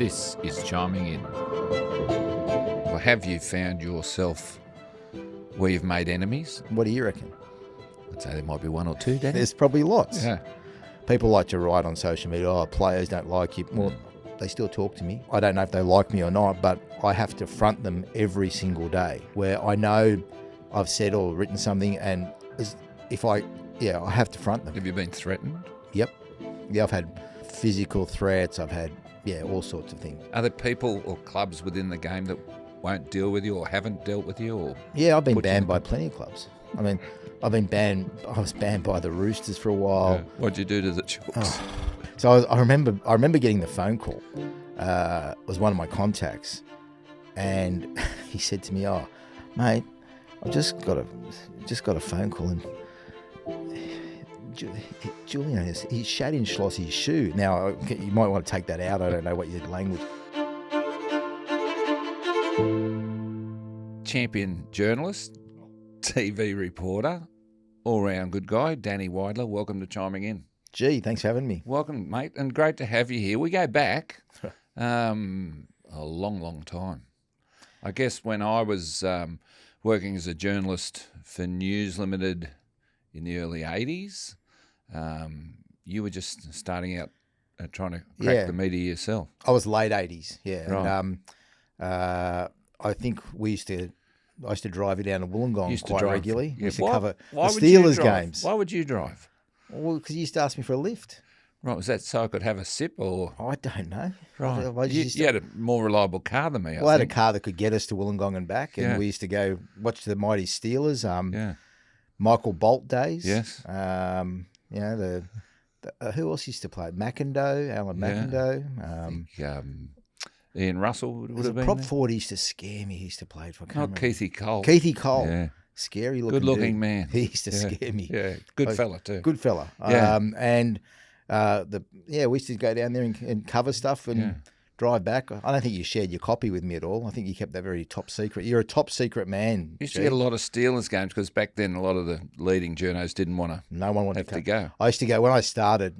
This is Chiming In. Well, have you found yourself where you've made enemies? What do you reckon? I'd say there might be one or two, Danny. There's probably lots. Yeah. People like to write on social media, oh, players don't like you. Well, they still talk to me. I don't know if they like me or not, but I have to front them every single day where I know I've said or written something, and I have to front them. Have you been threatened? Yep. Yeah, I've had physical threats. I've had, all sorts of things. Are there people or clubs within the game that won't deal with you or haven't dealt with you? Or yeah, I've been banned by plenty of clubs. I mean, I was banned by the Roosters for a while. Yeah. What'd you do to the Chooks? Oh. So I remember getting the phone call. It was one of my contacts, and he said to me, "Oh, mate, I've just got a phone call, and Julian, he shat in Schlossy's shoe." Now you might want to take that out. I don't know what your language. Champion journalist, TV reporter, all-round good guy, Danny Weidler. Welcome to Chiming In. Gee, thanks for having me. Welcome, mate, and great to have you here. We go back a long time. I guess when I was working as a journalist for News Limited in the early 80s, you were just starting out trying to crack the media yourself. I was late 80s, yeah. Right. And, I think I used to drive you down to Wollongong quite regularly. Yeah. Used to cover the would Steelers games. Why would you drive? Well, because you used to ask me for a lift. Right, was that so I could have a sip or? I don't know. Right. You had a more reliable car than me, I had a car that could get us to Wollongong and back, and we used to go watch the mighty Steelers. Michael Bolt days. Yes. Who else used to play? Alan McIndoe. I think, Ian Russell would have been prop there. forward used to scare me. He used to play for. Not Keithy Cole. Keithy Cole. Yeah. Scary looking. Good looking dude. man. He used to scare me. Yeah. Good fella too. Good fella. Yeah. We used to go down there and cover stuff and drive back. I don't think you shared your copy with me at all. I think you kept that very top secret. You're a top secret man. You used to get a lot of Steelers games because back then a lot of the leading journos didn't want to. No one wanted to go. I used to go when I started.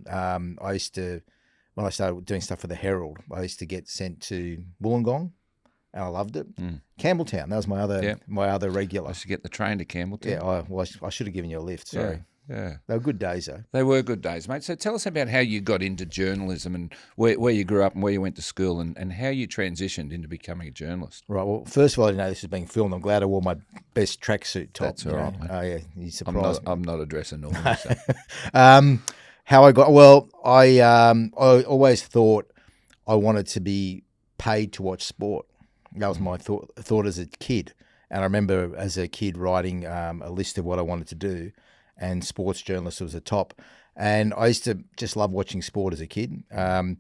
When I started doing stuff for the Herald, I used to get sent to Wollongong, and I loved it. Campbelltown, that was my other regular. I used to get the train to Campbelltown. Yeah, I should have given you a lift. Sorry. Yeah. They were good days, though. They were good days, mate. So tell us about how you got into journalism and where you grew up and where you went to school and how you transitioned into becoming a journalist. Right. Well, first of all, I didn't know this was being filmed. I'm glad I wore my best tracksuit top. That's all right, mate. Oh, yeah. You surprised me. I'm not a dresser normally. So. How I got... Well, I always thought I wanted to be paid to watch sport. That was my thought as a kid. And I remember as a kid writing a list of what I wanted to do, and sports journalist was the top. And I used to just love watching sport as a kid. I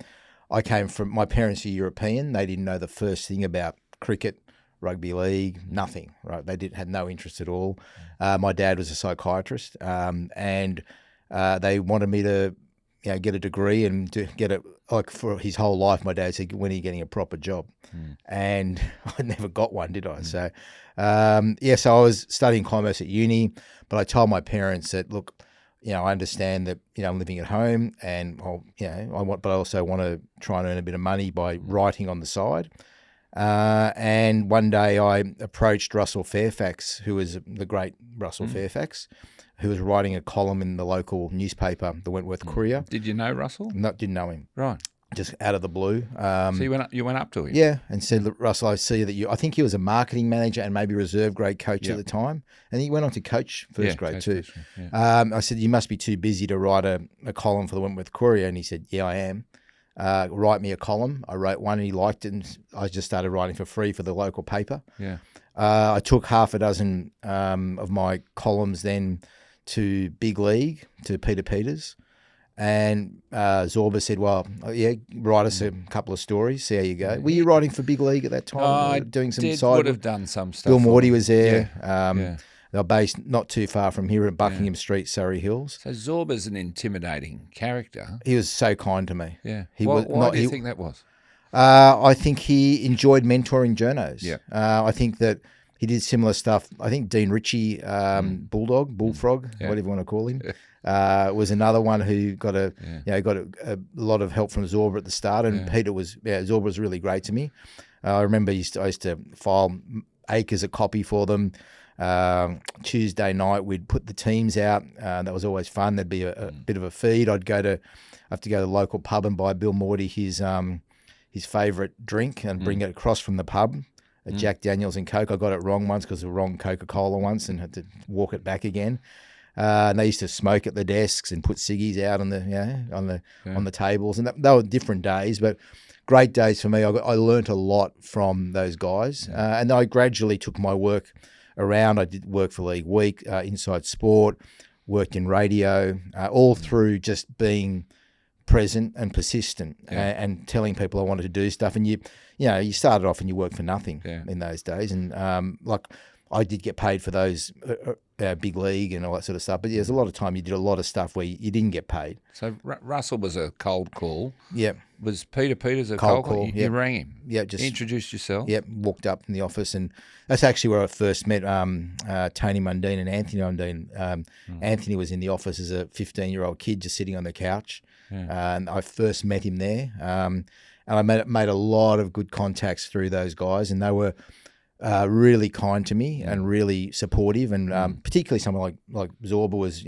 came from... My parents are European. They didn't know the first thing about cricket, rugby league, nothing, right? They had no interest at all. My dad was a psychiatrist, and they wanted me to, get a degree and to get it. Like for his whole life, my dad said, "When are you getting a proper job?" And I never got one, did I? So, so I was studying commerce at uni, but I told my parents that, look, I understand that I'm living at home, and but I also want to try and earn a bit of money by writing on the side. And one day I approached Russell Fairfax, who was the great Russell Fairfax, who was writing a column in the local newspaper, the Wentworth Courier. Did you know Russell? No, didn't know him. Right. Just out of the blue. So you went up to him? Yeah, and said, "Look, Russell, I see that I think he was a marketing manager and maybe reserve grade coach at the time. And he went on to coach first grade too. I said, "You must be too busy to write a column for the Wentworth Courier." And he said, "Yeah, I am. Write me a column." I wrote one and he liked it, and I just started writing for free for the local paper. Yeah. I took half a dozen of my columns then to Big League, to Peter Peters, and Zorba said, "Well, write us a couple of stories, see how you go." Were you writing for Big League at that time? I doing some would have done some stuff. Bill Morty was there. Yeah. They're based not too far from here at Buckingham Street, Surrey Hills. So Zorba's an intimidating character. He was so kind to me. Yeah. Why do you think that was? I think he enjoyed mentoring journos. Yeah. I think that he did similar stuff. I think Dean Ritchie, Bullfrog, whatever you want to call him. was another one who got a lot of help from Zorba at the start, and Peter was Zorba was really great to me. I remember I used to file acres of copy for them. Tuesday night we'd put the teams out. That was always fun. There'd be a bit of a feed. I'd have to go to the local pub and buy Bill Morty his favourite drink and bring it across from the pub. Jack Daniels and Coke. I got it wrong once because the wrong Coca-Cola once and had to walk it back again. And they used to smoke at the desks and put ciggies out on the tables, and they were different days, but great days for me. I learnt a lot from those guys, and I gradually took my work around. I did work for League Week, Inside Sport, worked in radio, all through just being present and persistent and telling people I wanted to do stuff. And you started off and you worked for nothing in those days. And I did get paid for those big league and all that sort of stuff. But there's a lot of time you did a lot of stuff where you didn't get paid. So Russell was a cold call. Yep. Was Peter Peters a cold call? You rang him. Yeah, just introduced yourself. Yep, walked up in the office, and that's actually where I first met Tony Mundine and Anthony Mundine. Anthony was in the office as a 15-year-old kid, just sitting on the couch, and I first met him there. And I made a lot of good contacts through those guys, and they were really kind to me and really supportive, and particularly someone like Zorba was,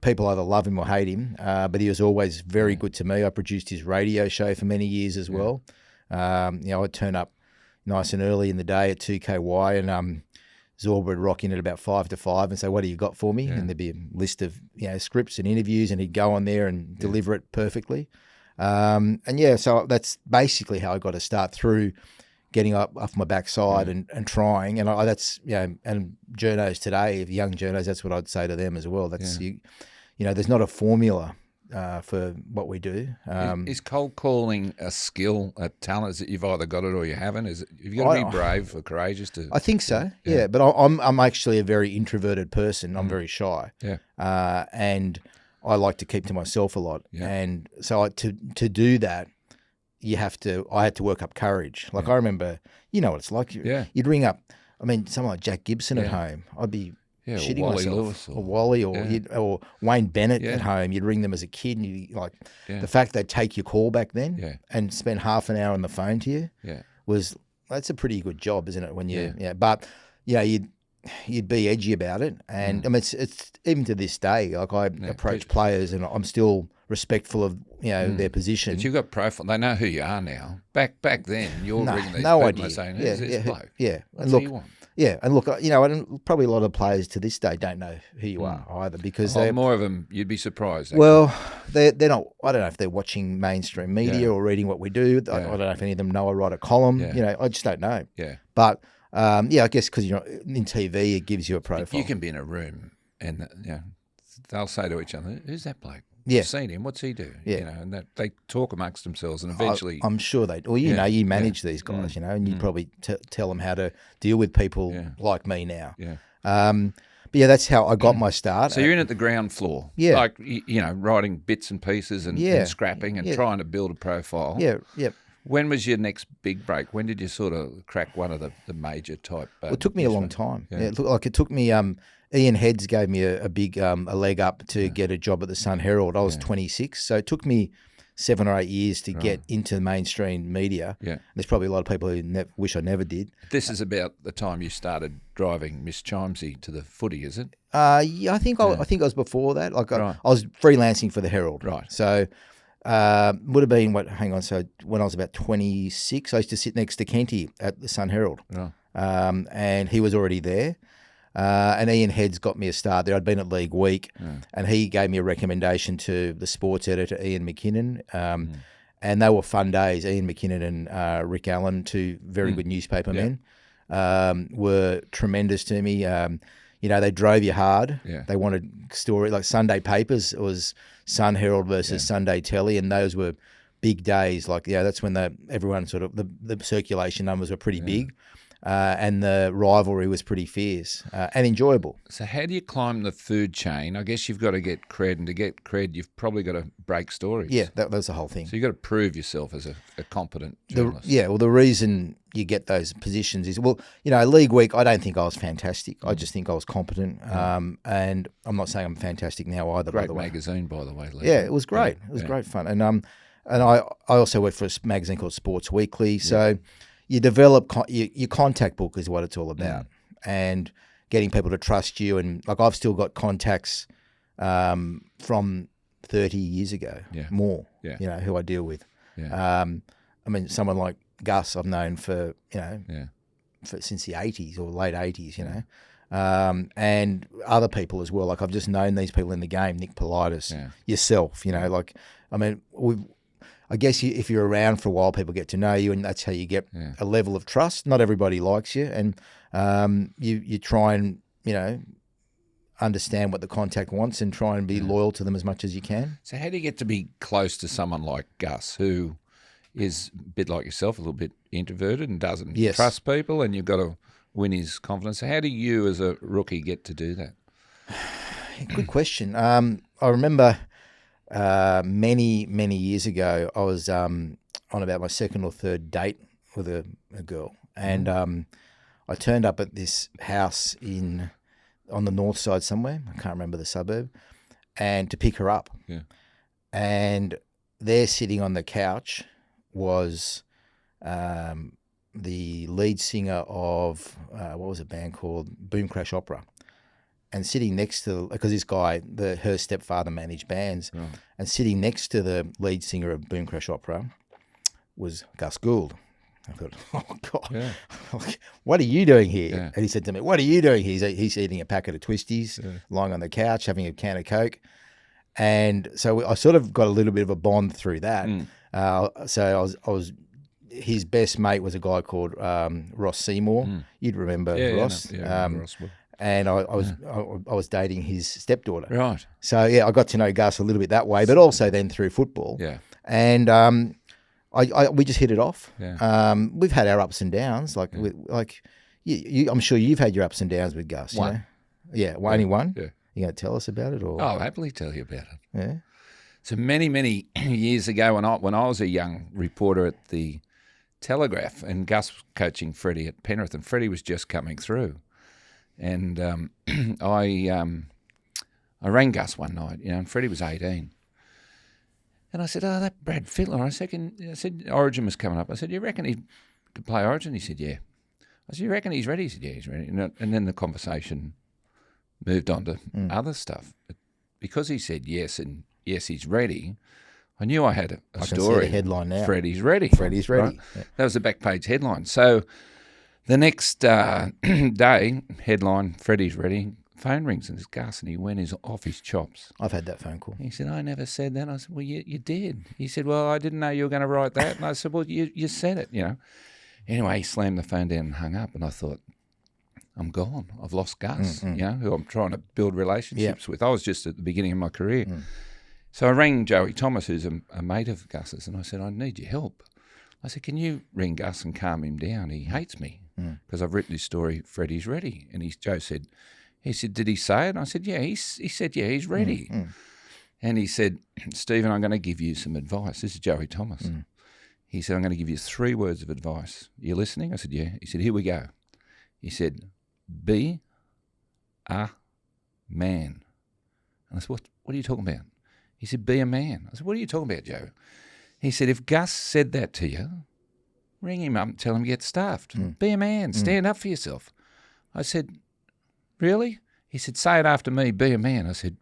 people either love him or hate him, but he was always very good to me. I produced his radio show for many years as well. I'd turn up nice and early in the day at 2KY, and Zorba would rock in at about 5 to 5 and say, "What do you got for me?" And there'd be a list of scripts and interviews, and he'd go on there and deliver it perfectly. So that's basically how I got to start through getting up off my backside and trying. And that's, and journos today, young journos, that's what I'd say to them as well. That's, there's not a formula for what we do. Is cold calling a skill, a talent that you've either got it or you haven't? You've got to be brave or courageous to... I think so, but I'm actually a very introverted person. I'm very shy. And I like to keep to myself a lot. And so to do that, I had to work up courage. Like I remember, you know what it's like. You'd ring up, someone like Jack Gibson at home. I'd be shitting Wally myself. Lewis or Wally or Wayne Bennett at home. You'd ring them as a kid, and you'd the fact they'd take your call back then and spend half an hour on the phone to you that's a pretty good job, isn't it? When but you'd be edgy about it, and it's even to this day. Like I approach players, and I'm still respectful of their position. But you've got profile. They know who you are now. Back then, you're ringing these no people idea. and saying, "Who's this bloke? What's he want?" And look, and probably a lot of players to this day don't know who you are either, because they're more of them. You'd be surprised. Actually. Well, they're not. I don't know if they're watching mainstream media or reading what we do. I don't know if any of them know I write a column. I just don't know. But I guess because you're in TV, it gives you a profile. You can be in a room and they'll say to each other, "Who's that bloke? Yeah. I've seen him. What's he do?" And that they talk amongst themselves, and eventually, I'm sure they. Well, you manage these guys, and you probably tell them how to deal with people like me now. But that's how I got my start. So you're in at the ground floor, like writing bits and pieces and scrapping and trying to build a profile. When was your next big break? When did you sort of crack one of the major type? Well, it took me a long time. It took me. Ian Heads gave me a big a leg up to get a job at the Sun Herald. I was 26, so it took me 7 or 8 years to get into the mainstream media. There's probably a lot of people who wish I never did. This is about the time you started driving Miss Chimesy to the footy, is it? I think I was before that. I was freelancing for the Herald. Right. So would have been So when I was about 26, I used to sit next to Kenty at the Sun Herald. Right. And he was already there. And Ian Heads got me a start there. I'd been at League Week, and he gave me a recommendation to the sports editor, Ian McKinnon. And they were fun days. Ian McKinnon and Rick Allen, two very good newspaper men, were tremendous to me. They drove you hard. They wanted story like Sunday papers. It was Sun Herald versus Sunday Telly, and those were big days. Like that's when everyone sort of the circulation numbers were pretty big. and the rivalry was pretty fierce and enjoyable. So how do you climb the food chain? I guess you've got to get cred, and to get cred, you've probably got to break stories. Yeah, that's the whole thing. So you've got to prove yourself as a competent journalist. The reason you get those positions is, League Week, I don't think I was fantastic. I just think I was competent. And I'm not saying I'm fantastic now either. Great by the way. magazine, by the way. Lee. Yeah, it was great. It was great fun. And I also worked for a magazine called Sports Weekly. So you develop your contact book is what it's all about, and getting people to trust you. And like I've still got contacts from 30 years ago, more. Yeah. Who I deal with. Yeah. I mean, someone like Gus, I've known for since the 80s or late 80s. And other people as well. Like I've just known these people in the game, Nick Politis, yourself. I guess if you're around for a while, people get to know you, and that's how you get a level of trust. Not everybody likes you, and you try and understand what the contact wants and try and be loyal to them as much as you can. So how do you get to be close to someone like Gus, who is a bit like yourself, a little bit introverted and doesn't trust people, and you've got to win his confidence? So how do you as a rookie get to do that? Good question. I remember many years ago, I was on about my second or third date with a girl, and I turned up at this house on the north side somewhere. I can't remember the suburb, and to pick her up. Yeah. And there, sitting on the couch, was the lead singer of what was a band called Boom Crash Opera. And sitting next to, because this guy, her stepfather managed bands, and sitting next to the lead singer of Boom Crash Opera was Gus Gould. I thought, oh God, what are you doing here? Yeah. And he said to me, what are you doing here? He's eating a packet of Twisties, lying on the couch, having a can of Coke. And so I sort of got a little bit of a bond through that. So I was his best mate was a guy called Ross Seymour. You'd remember Ross. Ross. And I was dating his stepdaughter. Right. So I got to know Gus a little bit that way, but also then through football. Yeah. And we just hit it off. Yeah. We've had our ups and downs. I'm sure you've had your ups and downs with Gus. One. Only one. Yeah. You going to tell us about it, or? Oh, I'll happily tell you about it. Yeah. So many years ago, when I was a young reporter at the Telegraph, and Gus was coaching Freddie at Penrith, and Freddie was just coming through. And I rang Gus one night, and Freddie was 18. And I said, "Oh, that Brad Fittler." I said, Origin was coming up. I said, "You reckon he could play Origin?" He said, "Yeah." I said, "You reckon he's ready?" He said, "Yeah, he's ready." And then the conversation moved on to other stuff. But because he said yes, and yes, he's ready, I knew I had a story. Can see the headline now. Freddie's ready. Freddie's ready. Right? Yeah. That was the back page headline. So the next day, headline, Freddie's ready, phone rings, and it's Gus, and he went off his chops. I've had that phone call. He said, "I never said that." I said, "Well, you did." He said, "Well, I didn't know you were going to write that." And I said, "Well, you said it, Anyway, he slammed the phone down and hung up, and I thought, I'm gone. I've lost Gus, who I'm trying to build relationships with. I was just at the beginning of my career. So I rang Joey Thomas, who's a mate of Gus's, and I said, "I need your help." I said, "Can you ring Gus and calm him down? He hates me because I've written this story, Freddie's ready." And Joe said, "Did he say it?" And I said, "Yeah." He said, "Yeah, he's ready." And he said, "Stephen, I'm going to give you some advice." This is Joey Thomas. He said, "I'm going to give you 3 words of advice. You listening?" I said, "Yeah." He said, "Here we go." He said, "Be a man." And I said, what are you talking about? He said, "Be a man." I said, "What are you talking about, Joe?" He said, "If Gus said that to you, ring him up and tell him to get stuffed. Be a man. Stand up for yourself." I said, "Really?" He said, "Say it after me. Be a man." I said,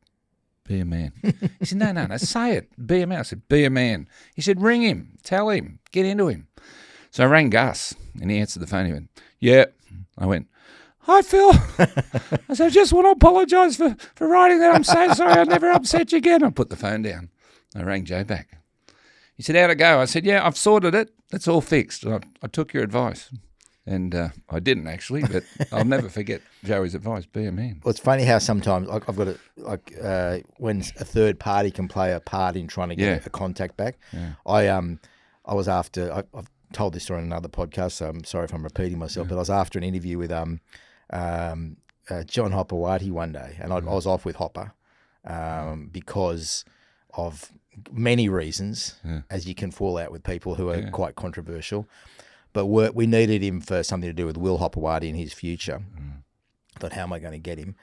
"Be a man." He said, No, say it. Be a man." I said, "Be a man." He said, "Ring him. Tell him. Get into him." So I rang Gus, and he answered the phone. He went, "Yeah." I went, "Hi, Phil." I said, "I just want to apologise for writing that. I'm so sorry. I'll never upset you again." I put the phone down. I rang Joe back. He said, "How'd it go?" I said, "Yeah, I've sorted it. It's all fixed. I took your advice." And I didn't actually, but I'll never forget Joey's advice, be a man. Well, it's funny how sometimes I've got when a third party can play a part in trying to get a contact back. Yeah. I was after, I've told this story on another podcast, so I'm sorry if I'm repeating myself, but I was after an interview with John Hopewadi one day, and I was off with Hopper because of many reasons, as you can fall out with people who are quite controversial. But we needed him for something to do with Will Hopewadi and his future. I thought, how am I going to get him?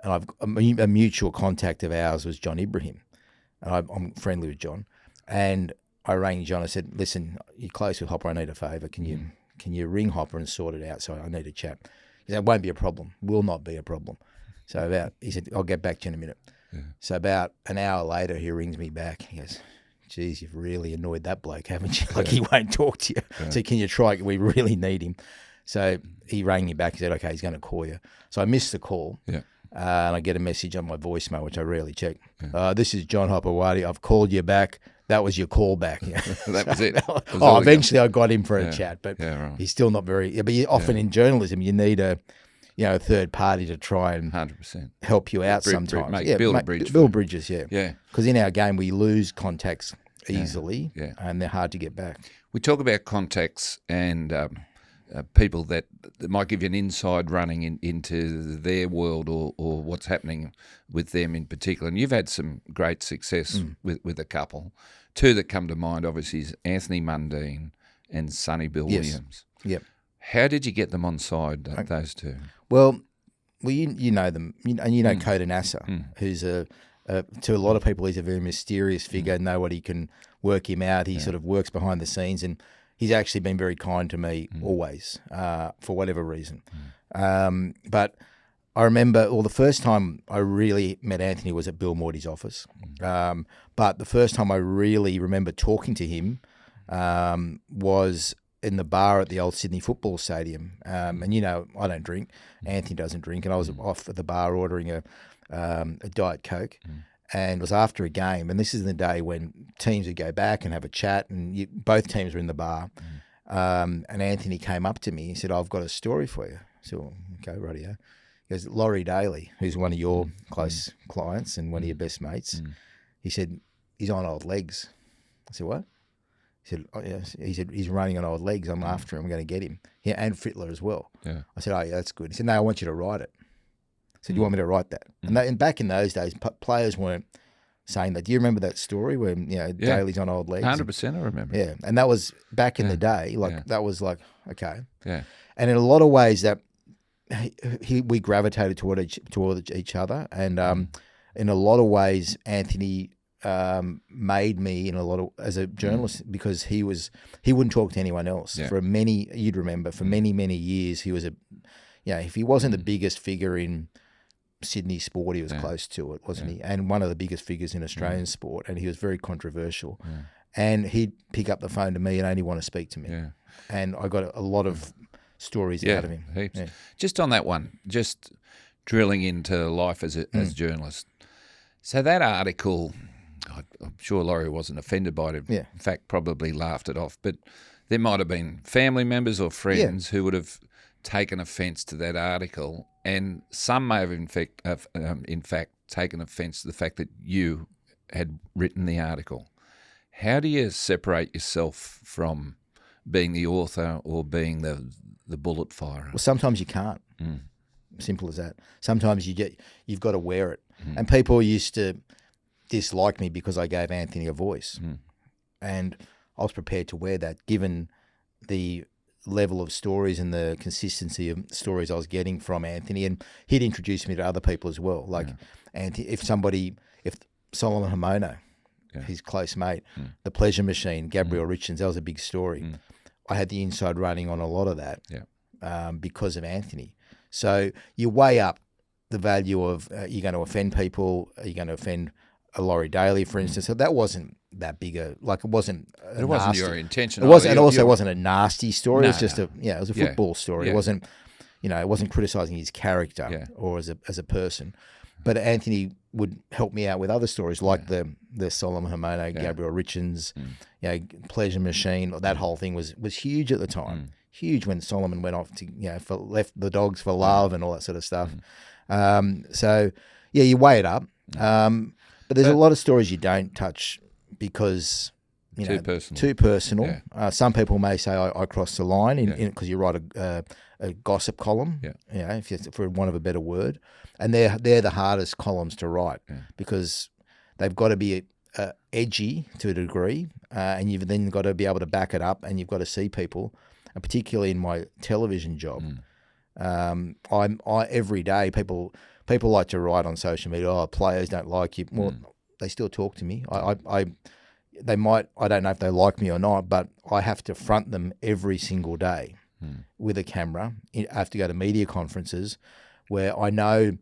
And a mutual contact of ours was John Ibrahim. And I'm friendly with John. And I rang John. I said, listen, you're close with Hopper. I need a favour. Can you ring Hopper and sort it out? So I need a chat. He said, it won't be a problem. Will not be a problem. So he said, I'll get back to you in a minute. Yeah. So about an hour later, he rings me back. He goes, geez, you've really annoyed that bloke, haven't you? Like, he won't talk to you. Yeah. So can you try? We really need him. So he rang me back. He said, okay, he's going to call you. So I missed the call. Yeah. And I get a message on my voicemail, which I rarely check. Yeah. This is John Hopewadi. I've called you back. That was your call back. Yeah. That was it. Eventually I got him for a chat, but he's still not very. Yeah, but often in journalism, you need a third party to try and 100% help you out sometimes. Build a bridge. Build bridges, yeah. Yeah. Because in our game, we lose contacts easily, and they're hard to get back. We talk about contacts and people that might give you an inside running into their world or what's happening with them in particular. And you've had some great success with a couple. Two that come to mind, obviously, is Anthony Mundine and Sonny Bill Williams. Yep. How did you get them on side, those two? Well, you know them, and you know Coda Nasser, who's to a lot of people, he's a very mysterious figure. Nobody can work him out. He sort of works behind the scenes, and he's actually been very kind to me always, for whatever reason. But I remember, the first time I really met Anthony was at Bill Morty's office. But the first time I really remember talking to him was in the bar at the old Sydney Football Stadium. And I don't drink. Anthony doesn't drink. And I was off at the bar ordering a Diet Coke. And it was after a game. And this is the day when teams would go back and have a chat, and both teams were in the bar. And Anthony came up to me and said, I've got a story for you. So, okay, rightio. He goes, Laurie Daly, who's one of your close clients and one of your best mates, he said, he's on old legs. I said, what? He said, oh, yeah. He said, he's running on old legs. I'm after him. I'm going to get him. Yeah, and Fittler as well. Yeah. I said, oh, yeah, that's good. He said, no, I want you to write it. I said, you want me to write that? And back in those days, players weren't saying that. Do you remember that story where Daly's on old legs? 100%, I remember. Yeah, and that was back in the day. That was like, okay. Yeah. And in a lot of ways, that we gravitated toward each other, and in a lot of ways, Anthony made me as a journalist, because he wouldn't talk to anyone else for many. You'd remember for many years he was if he wasn't the biggest figure in Sydney sport, he was close to it, wasn't he? And one of the biggest figures in Australian sport, and he was very controversial. Yeah. And he'd pick up the phone to me and only want to speak to me. Yeah. And I got a lot of stories out of him. Heaps. Yeah. Just on that one, just drilling into life as a journalist. So that article, I'm sure Laurie wasn't offended by it. Yeah. In fact, probably laughed it off. But there might have been family members or friends who would have taken offence to that article, and some may have in fact taken offence to the fact that you had written the article. How do you separate yourself from being the author or being the bullet firer? Well, sometimes you can't. Simple as that. Sometimes you've got to wear it. And people used to dislike me because I gave Anthony a voice, and I was prepared to wear that, given the level of stories and the consistency of stories I was getting from Anthony. And he'd introduce me to other people as well. Like, Anthony, if Solomon Hamono, his close mate, The Pleasure Machine, Gabriel Richards, that was a big story. I had the inside running on a lot of that because of Anthony. So you weigh up the value of, you're going to offend people, are you going to offend a Laurie Daly, for instance. So that wasn't that big it wasn't your intention. It wasn't, and also it wasn't a nasty story. It was just it was a football story. It wasn't, it wasn't criticising his character or as a person. But Anthony would help me out with other stories like the Solomon Hamono, Gabriel Richards, Pleasure Machine. That whole thing was huge at the time. Huge when Solomon went off to left the dogs for love and all that sort of stuff. So you weigh it up. But there's a lot of stories you don't touch because Too personal. Too personal. Yeah. Some people may say I crossed the line because you write a gossip column. Yeah. You know, for want of a better word, and they're the hardest columns to write because they've got to be edgy to a degree, and you've then got to be able to back it up, and you've got to see people, and particularly in my television job, I every day people like to write on social media, oh, players don't like you. Well, they still talk to me. They might, I don't know if they like me or not, but I have to front them every single day with a camera. I have to go to media conferences where I know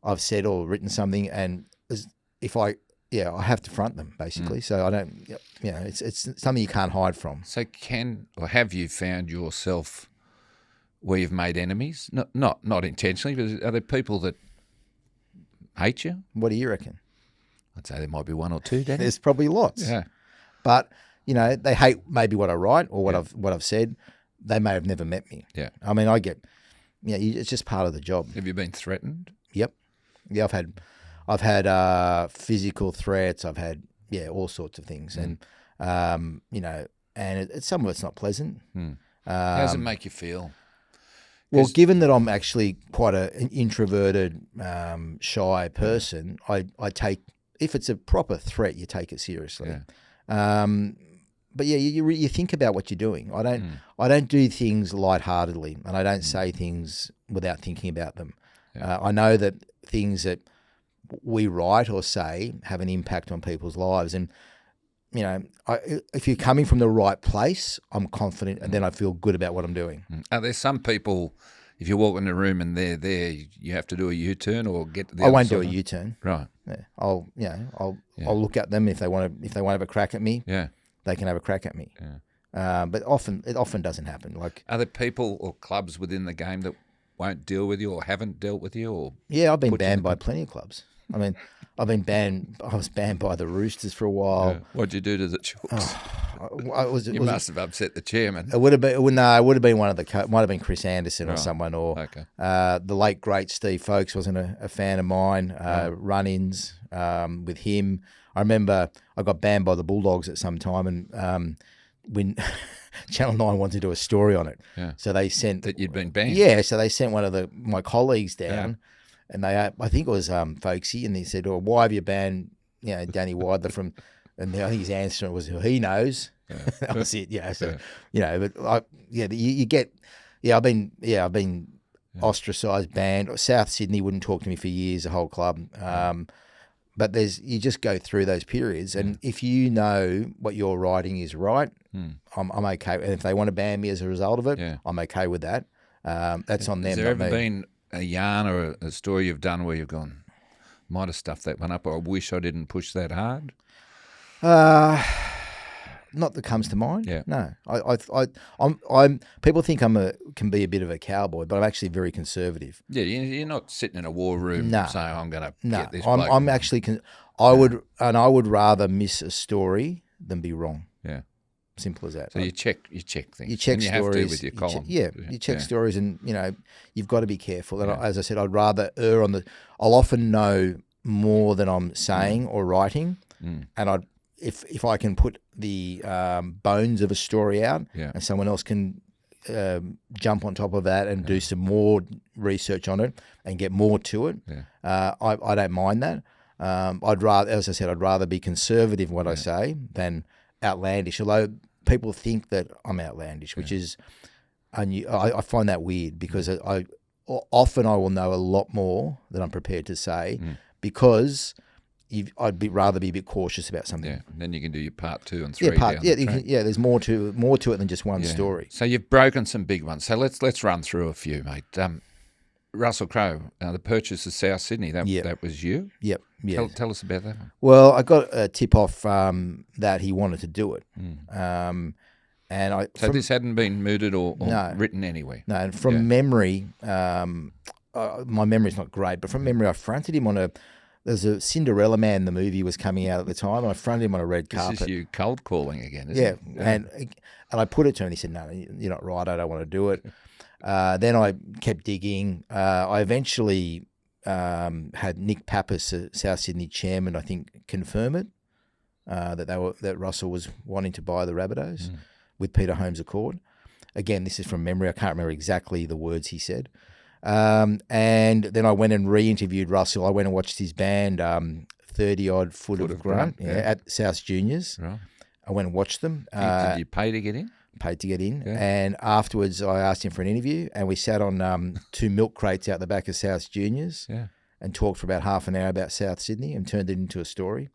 I've said or written something, and I have to front them basically. So I don't, it's something you can't hide from. So have you found yourself where you've made enemies? Not intentionally, but are there people that hate you? What do you reckon? I'd say there might be one or two, Danny. There's probably lots. Yeah. But, they hate maybe what I write or what I've said. They may have never met me. Yeah. I mean, it's just part of the job. Have you been threatened? Yep. Yeah, I've had physical threats. I've had all sorts of things, and some of it's not pleasant. How does it make you feel? Well, given that I'm actually quite an introverted, shy person, I take, if it's a proper threat, you take it seriously. Yeah. But you think about what you're doing. I don't do things lightheartedly, and I don't say things without thinking about them. Yeah. I know that things that we write or say have an impact on people's lives, and if you're coming from the right place, I'm confident, and then I feel good about what I'm doing. Are there some people, if you walk in the room and they're there, you have to do a U-turn or get to the I other won't side? do a U-turn. Right. Yeah. I'll look at them if they want to have a crack at me. Yeah. They can have a crack at me. Yeah. But it often doesn't happen. Like, are there people or clubs within the game that won't deal with you or haven't dealt with you? Or I've been banned by plenty of clubs. I mean, I was banned by the Roosters for a while. Yeah. What'd you do to the Chooks? You must have upset the chairman. It would have been it would have been one of the might have been Chris Anderson or someone, or Okay. The late great Steve Folkes wasn't a fan of mine. Run-ins with him. I remember I got banned by the Bulldogs at some time, and when Channel 9 wanted to do a story on it, so they sent that you'd been banned. Yeah, so they sent one of my colleagues down, and I think it was Folkesy, and he said, "Oh, why have you banned Danny Weidler from?" And I think his answer was, "He knows." Yeah. That was it. Yeah. So but you get I've been ostracised, banned. South Sydney wouldn't talk to me for years. The whole club. But you just go through those periods, and if you know what you're writing is right, I'm okay. And if they want to ban me as a result of it, I'm okay with that. That's on them. Has there ever been a yarn or a story you've done where you've gone, might have stuffed that one up, or I wish I didn't push that hard? Not that comes to mind. Yeah. No. I'm people think can be a bit of a cowboy, but I'm actually very conservative. Yeah, you're not sitting in a war room saying I'm going to get this bloke. I'm actually I would rather miss a story than be wrong. Yeah. Simple as that. So you check things. You check and you stories. have to with your column. You check stories, and you've got to be careful. And as I said, I'd rather err on I'll often know more than I'm saying or writing, and if I can put the bones of a story out, and someone else can jump on top of that and do some more research on it and get more to it, I don't mind that. I'd rather be conservative in what I say than outlandish. Although people think that I'm outlandish, which is, I find that weird because I often will know a lot more than I'm prepared to say because I'd rather be a bit cautious about something. Yeah, and then you can do your part 2 and 3. There's more to it than just one story. So you've broken some big ones. So let's run through a few, mate. Russell Crowe, the purchase of South Sydney. That was you. Yep. Yeah. Tell us about that one. Well, I got a tip off that he wanted to do it. And this hadn't been mooted or written anywhere. No, and from memory, my memory's not great, but from memory, I fronted him on there's a Cinderella Man, the movie was coming out at the time, and I fronted him on a red carpet. This is you cold calling again, isn't it? Yeah, and I put it to him, and he said, "No, you're not right. I don't want to do it." Then I kept digging. I eventually had Nick Pappas, South Sydney chairman, I think, confirm it. that Russell was wanting to buy the Rabbitohs with Peter Holmes Accord. Again, this is from memory. I can't remember exactly the words he said. And then I went and re-interviewed Russell. I went and watched his band, 30-odd Foot of Grunt, at South Juniors. Right. I went and watched them. Did you pay to get in? Paid to get in. Yeah. And afterwards, I asked him for an interview, and we sat on 2 milk crates out the back of South Juniors and talked for about half an hour about South Sydney and turned it into a story.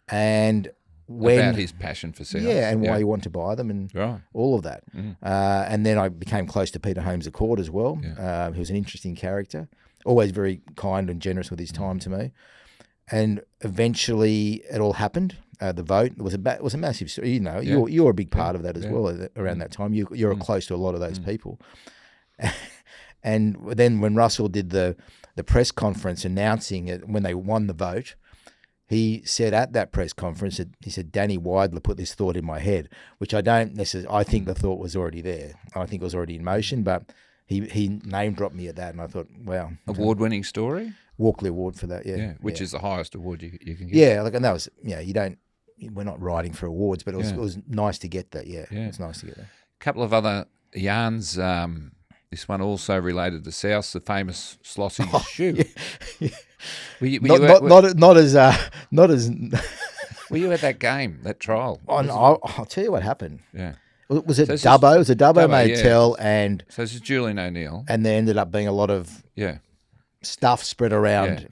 And about his passion for South. Yeah, and why he wanted to buy them and all of that. And then I became close to Peter Holmes Accord as well. Yeah. He was an interesting character, always very kind and generous with his time to me. And eventually it all happened. The vote was a massive story. You know, you're a big part of that as well around that time. You're close to a lot of those people. And then when Russell did the press conference announcing it, when they won the vote, he said at that press conference, he said, Danny Weidler put this thought in my head, which I don't necessarily, I think the thought was already there. I think it was already in motion, but he name dropped me at that, and I thought, wow. Award-winning story? Walkley Award for that, yeah. Which is the highest award you can get. Yeah, and that was, we're not writing for awards, but it was nice to get that, It was nice to get that. A couple of other yarns, this one also related to South, the famous Slossy shoe. Yeah. Were you not as were you at that game, that trial? I'll tell you what happened. Yeah. Was it Dubbo? It was a Dubbo Maytel, and so this is Julian O'Neill, and there ended up being a lot of stuff spread around.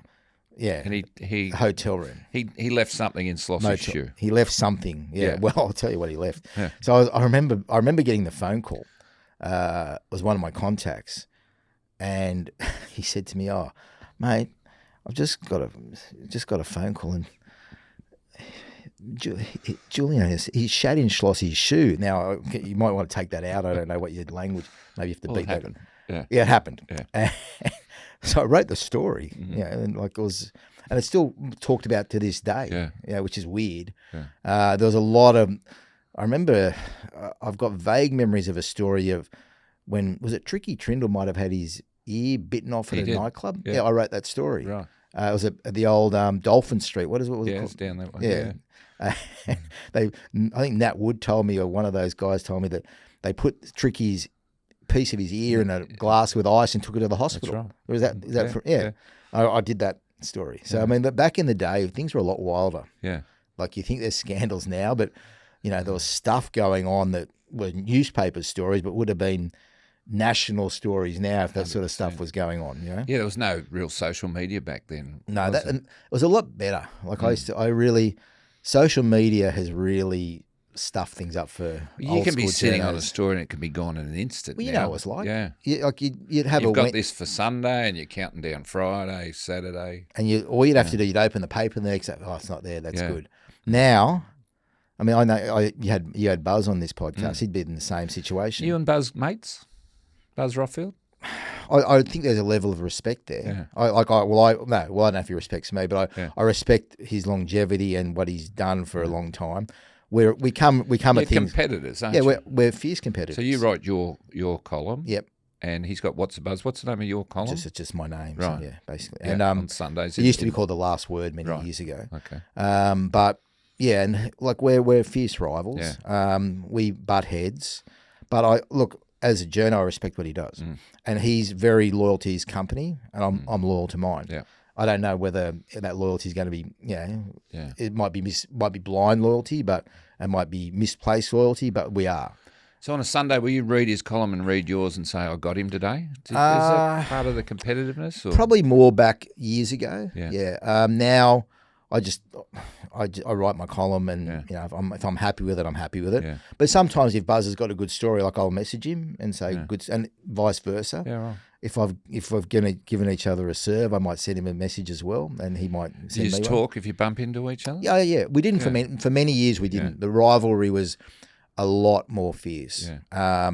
Yeah, and he hotel room. He left something in Slossy's shoe. He left something. Yeah. Well, I'll tell you what he left. Yeah. So I remember getting the phone call. It was one of my contacts, and he said to me, "Oh, mate, I've just got a phone call, and Julian, he shat in Schlossy's shoe." Now, you might want to take that out. I don't know what your language. Maybe you have to beat that. Yeah, it happened. Yeah. So I wrote the story. And like it was, and it's still talked about to this day. Yeah, which is weird. Yeah. There was a lot of. I remember, I've got vague memories of a story of when was it Tricky Trindle might have had his ear bitten off at a nightclub. Yeah, I wrote that story. Right. It was at the old Dolphin Street. What was it called? It's down that way. Yeah. I think Nat Wood told me, or one of those guys told me that they put Tricky's piece of his ear in a glass with ice and took it to the hospital. That's right. Is that I did that story. So I mean, back in the day, things were a lot wilder. Yeah. Like you think there's scandals now, but there was stuff going on that were newspaper stories, but would have been national stories now if that sort of stuff was going on. Yeah, there was no real social media back then. No, it was a lot better. Like social media has really stuffed things up for. You can be sitting on a story and it can be gone in an instant. Well, you know what it's like. Yeah, you'd have. You've got this for Sunday, and you're counting down Friday, Saturday, and all you'd have to do, you'd open the paper and the next day, it's not there. That's good. Now. I mean, I know you had Buzz on this podcast. He'd be in the same situation. You and Buzz mates? Buzz Rothfield? I think there's a level of respect there. I don't know if he respects me, but I respect his longevity and what he's done for a long time. We come at things. Competitors, aren't you? Yeah, we're fierce competitors. So you write your column. Yep. And he's got What's the Buzz? What's the name of your column? It's just my name. Right. So, yeah, basically. Yeah, and on Sundays. It used to be called The Last Word many years ago. Okay. But yeah, and like we're fierce rivals. Yeah. We butt heads, but as a journo, I respect what he does, and he's very loyal to his company, and I'm loyal to mine. Yeah. I don't know whether that loyalty is going to be, it might be blind loyalty, but it might be misplaced loyalty, but we are. So on a Sunday, will you read his column and read yours and say, I got him today? Is that part of the competitiveness? Or? Probably more back years ago. Yeah. Now I write my column, and if I'm happy with it, I'm happy with it. Yeah. But sometimes if Buzz has got a good story, like I'll message him and say good, and vice versa. Yeah, right. If we've given each other a serve, I might send him a message as well, and he might send me one. You just talk if you bump into each other? Yeah. We didn't for many years. We didn't. The rivalry was a lot more fierce. Yeah.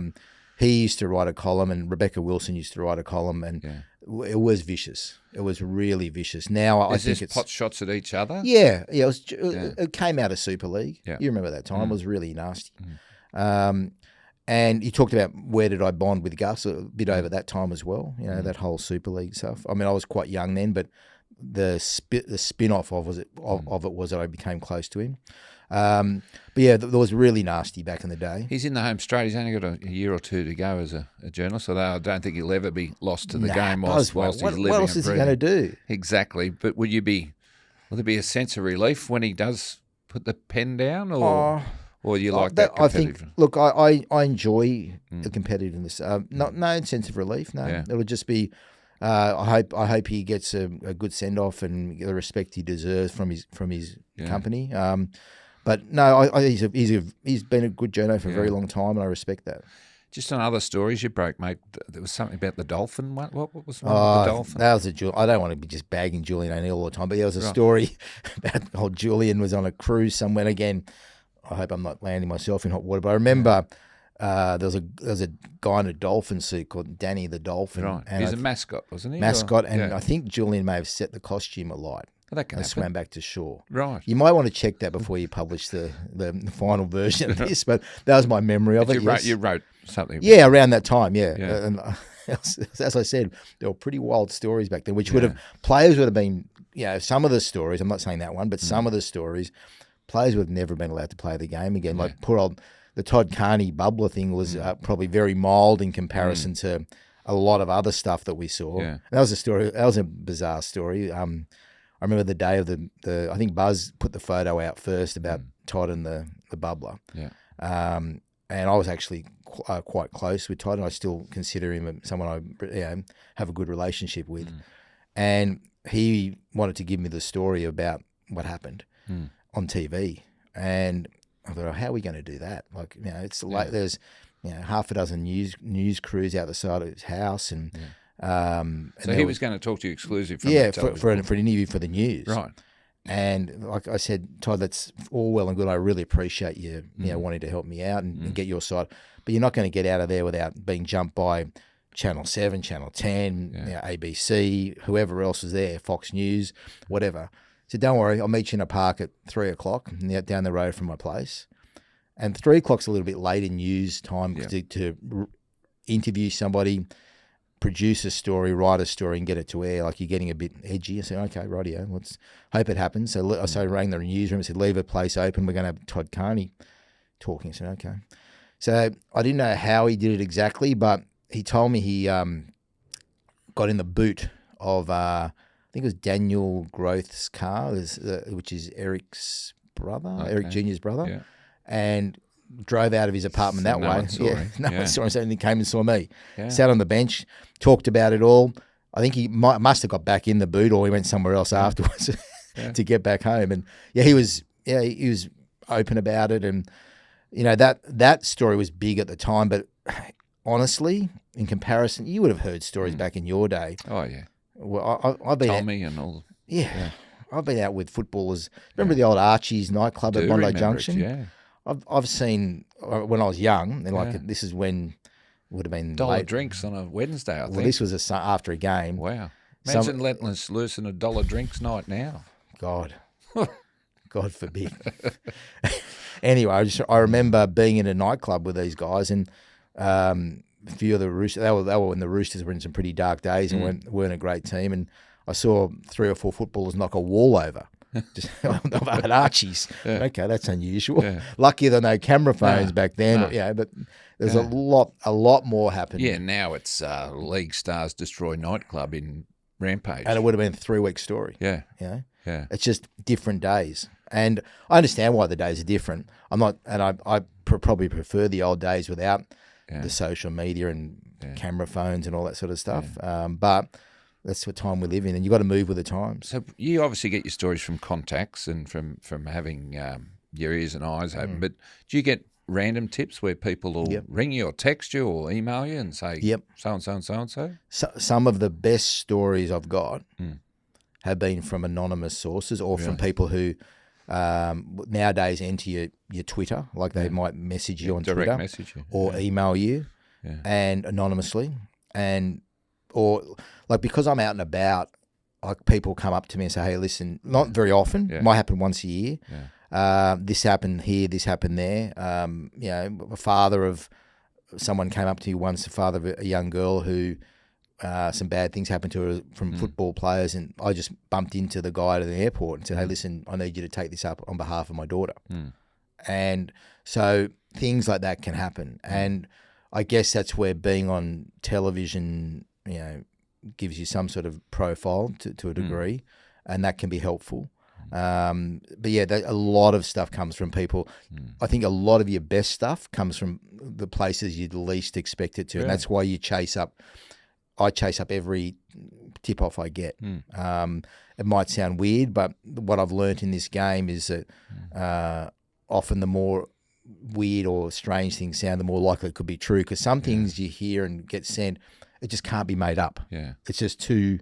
He used to write a column, and Rebecca Wilson used to write a column, and it was vicious. It was really vicious. Now I think it's pot shots at each other. Yeah. It came out of Super League. Yeah. You remember that time? It was really nasty. And you talked about where did I bond with Gus a bit over that time as well. That whole Super League stuff. I mean, I was quite young then, but the spin-off of it was that I became close to him. But yeah, there was really nasty back in the day. He's in the home straight. He's only got a year or two to go as a journalist, although I don't think he'll ever be lost to the game whilst he's living. What else is he going to do? Exactly. But will there be a sense of relief when he does put the pen down, or you like that competitive? I think, look, I enjoy the competitiveness. No sense of relief, no. Yeah. It'll just be, I hope he gets a good send-off and the respect he deserves from his company. But no, he's been a good journo for a very long time, and I respect that. Just on other stories you broke, mate, there was something about the dolphin. What was one with the dolphin? That was I don't want to be just bagging Julian O'Neill all the time, but there was a story about old Julian was on a cruise somewhere. And again, I hope I'm not landing myself in hot water, but I remember there was a guy in a dolphin suit called Danny the Dolphin. Right. And He's a mascot, wasn't he? Mascot, and I think Julian may have set the costume alight. That can and swam back to shore. Right. You might want to check that before you publish the final version of this, but that was my memory of it. You wrote something. Yeah, around that time, yeah. And as I said, there were pretty wild stories back then, which players would have been, some of the stories, I'm not saying that one, but some of the stories, players would have never been allowed to play the game again. Like poor old, the Todd Carney bubbler thing was probably very mild in comparison to a lot of other stuff that we saw. Yeah. That was a story. That was a bizarre story. I remember the day of the I think Buzz put the photo out first about Todd and the bubbler. Yeah. And I was actually quite close with Todd, and I still consider him someone I have a good relationship with. And he wanted to give me the story about what happened on TV. And I thought, how are we going to do that? Like, it's like there's half a dozen news crews out the side of his house, and so he was going to talk to you exclusively from for an interview for the news, right? And like I said, Todd, that's all well and good. I really appreciate you, wanting to help me out and get your side, but you're not going to get out of there without being jumped by Channel 7, Channel 10, ABC, whoever else was there, Fox News, whatever. So don't worry, I'll meet you in a park at 3:00 down the road from my place. And 3:00's a little bit late in news time to interview somebody, produce a story, write a story, and get it to air. Like, you're getting a bit edgy. I said, okay, rightio, let's hope it happens. So I rang the newsroom and said, leave a place open. We're going to have Todd Carney talking. I said, okay. So I didn't know how he did it exactly, but he told me he got in the boot of, I think it was Daniel Groth's car, which is Eric's brother, Eric Jr.'s brother, and drove out of his apartment that way. No one saw him. So he came and saw me. Sat on the bench, talked about it all. I think he must have got back in the boot, or he went somewhere else afterwards to get back home. And he was open about it. And that story was big at the time. But honestly, in comparison, you would have heard stories back in your day. Oh yeah. Well, I've been Tommy and all. Yeah. I've been out with footballers. Remember the old Archie's nightclub at Bondi Junction? Yeah. I've seen when I was young, and this is when it would have been $1 drinks on a Wednesday, I think. Well, this was after a game. Wow. Imagine letting us loose in a $1 drinks night now. God forbid. Anyway, I remember being in a nightclub with these guys, and a few of the Roosters, they were when the Roosters were in some pretty dark days and weren't a great team, and I saw 3 or 4 footballers knock a wall over. Just at Archie's. Okay, that's unusual. Luckier than no camera phones back then. But there's a lot more happening. Yeah, now it's League Stars destroy nightclub in Rampage, and it would have been a 3-week story. Yeah. It's just different days, and I understand why the days are different. I'm not, and I probably prefer the old days without the social media and camera phones and all that sort of stuff. But that's what time we live in, and you've got to move with the times. So you obviously get your stories from contacts and from having your ears and eyes open, but do you get random tips where people will ring you or text you or email you and say, so-and-so and so-and-so? Some of the best stories I've got have been from anonymous sources or from people who nowadays enter your Twitter, like they might message you on direct Twitter message you. or email you and anonymously, or like, because I'm out and about, like, people come up to me and say, hey, listen, not very often, might happen once a year. This happened here, this happened there. A father of someone came up to you once, the father of a young girl who some bad things happened to her from football players, and I just bumped into the guy at the airport and said, "Hey, listen, I need you to take this up on behalf of my daughter." And so things like that can happen, and I guess that's where being on television, gives you some sort of profile to a degree, and that can be helpful. But yeah, a lot of stuff comes from people. I think a lot of your best stuff comes from the places you'd least expect it to, and that's why I chase up every tip off I get. It might sound weird, but what I've learnt in this game is that often the more weird or strange things sound, the more likely it could be true. Because some things you hear and get sent, it just can't be made up. It's just too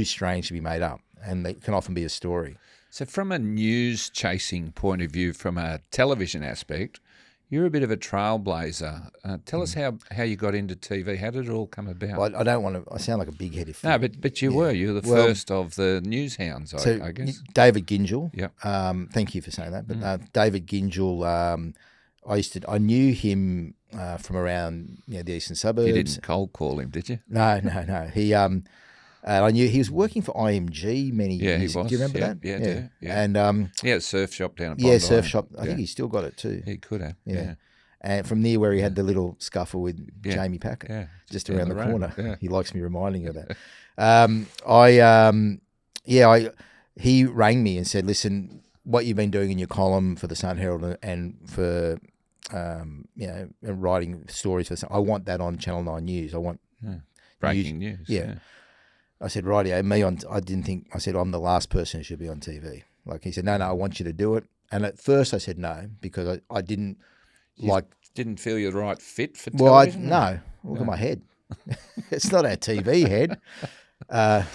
strange to be made up, and it can often be a story. So from a news chasing point of view, from a television aspect, you're a bit of a trailblazer. Tell us how you got into TV. How did it all come about? Well, I don't want to. I sound like a big-headed. No, but you were. You were the first of the news hounds, I guess. David Gyngell. Yep. Thank you for saying that. But David Gyngell, I knew him from around the eastern suburbs. You didn't cold call him, did you? No. He I knew he was working for IMG many years. He was. Do you remember that? Yeah, I do. Yeah. And he had a surf shop down at Bondi. surf shop. I think he's still got it too. He could have. Yeah. And from near where he had the little scuffle with Jamie Packer, just around the corner. Yeah. He likes me reminding you of that. He rang me and said, "Listen, what you've been doing in your column for the Sun Herald and for writing stories for, I want that on Channel 9 News. I want breaking news. Yeah. I said, rightio, I didn't think, I said, I'm the last person who should be on TV. Like he said, no, I want you to do it. And at first I said no, because I didn't didn't feel you're the right fit for television? television? Look at my head. It's not our TV head. I